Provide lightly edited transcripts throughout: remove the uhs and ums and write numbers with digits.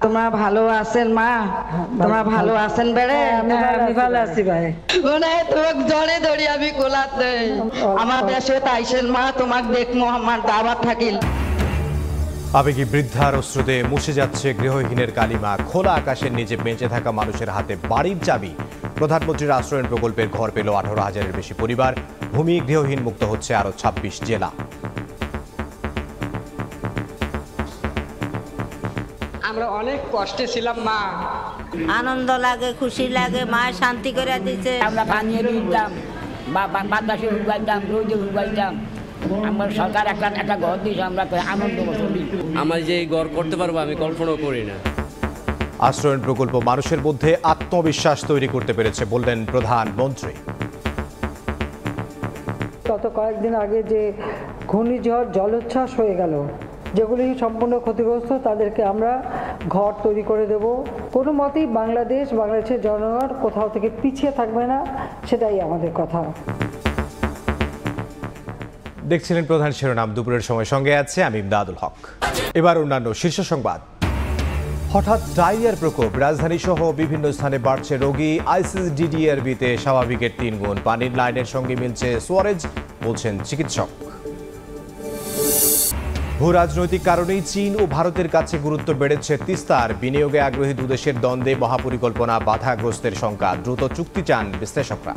তোমরা ভালো আছেন মা? তোমরা ভালো আছেন বেড়ে? আমি ভালো আছি ভাই। তোমাকে জড়ে ধরি আমি কোলাতে আমার দেশে তাইছেন মা, তোমাকে দেখবো আমার দাওয়াত থাকিল। আবেগী বৃদ্ধার অশ্রুতে মুছে যাচ্ছে গৃহহীনের কালিমা। খোলা আকাশের নিচে বেঁচে থাকা মানুষের হাতে বাড়ির চাবি। প্রধানমন্ত্রীর আশ্রয়ণ প্রকল্পের ঘর পেল 18,000-এর বেশি পরিবার। ভূমি গৃহহীন মুক্ত হচ্ছে আরো 26 জেলা। আমরা অনেক কষ্টে ছিলাম মা। আনন্দ লাগে, খুশি লাগে, মা শান্তি করে দিচ্ছে। আমরা পানিয়ে দিতাম বা বাতাসে উগাইতাম, রোদে উগাইতাম। আমার সরকার একটা ঘর দিয়েছে, আমরা আনন্দ করি। আমার যে এই ঘর করতে পারবো আমি কল্পনাও করি না। আশ্রয়ণ প্রকল্প মানুষের মধ্যে আত্মবিশ্বাস তৈরি করতে পেরেছে বললেন প্রধানমন্ত্রী। গত কয়েকদিন আগে যে ঘূর্ণিঝড় জলোচ্ছ্বাস হয়ে গেল, যেগুলি সম্পূর্ণ ক্ষতিগ্রস্ত, তাদেরকে আমরা ঘর তৈরি করে দেব। কোনো মতেই বাংলাদেশের জনগণ কোথাও থেকে পিছিয়ে থাকবে না, সেটাই আমাদের কথা। দেখছিলেন প্রধান শিরোনাম। দুপুরের সময় সঙ্গে আছে আমি ইমদাদুল হক। এবার অন্যান্য শীর্ষ সংবাদ। হঠাৎ ডায়রিয়ার প্রকোপ, রাজধানী সহ বিভিন্ন স্থানে বাড়ছে রোগী। আইসিডিডিআরবিতে স্বাভাবিকের 3 গুণ। পানির লাইনের সঙ্গে মিলছে সোয়ারেজ, বলছেন চিকিৎসক। ভূ রাজনৈতিক কারণেই চীন ও ভারতের কাছে গুরুত্ব বেড়েছে তিস্তার। বিনিয়োগে আগ্রহী দুদেশের দ্বন্দ্বে মহাপরিকল্পনা বাধাগ্রস্তের শঙ্কা। দ্রুত চুক্তি চান বিশ্লেষকরা।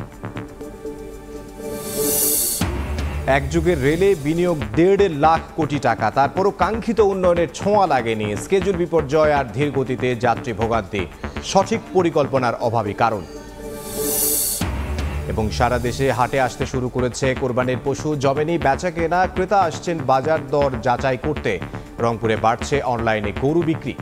এক যুগের রেলে বিনিয়োগ 1.5 লাখ কোটি টাকা, তারপরও কাঙ্ক্ষিত উন্নয়নের ছোঁয়া লাগেনি। স্কেজুল বিপর্যয় আর ধীর গতিতে যাত্রী ভোগান্তি সঠিক পরিকল্পনার অভাবই কারণ। এবং সারা দেশে হাটে আসতে শুরু করেছে কোরবানির পশু। জমেনি বেচা কেনা, ক্রেতা আসছেন বাজার দর যাচাই করতে। রংপুরে বাড়ছে অনলাইনে গরু বিক্রি।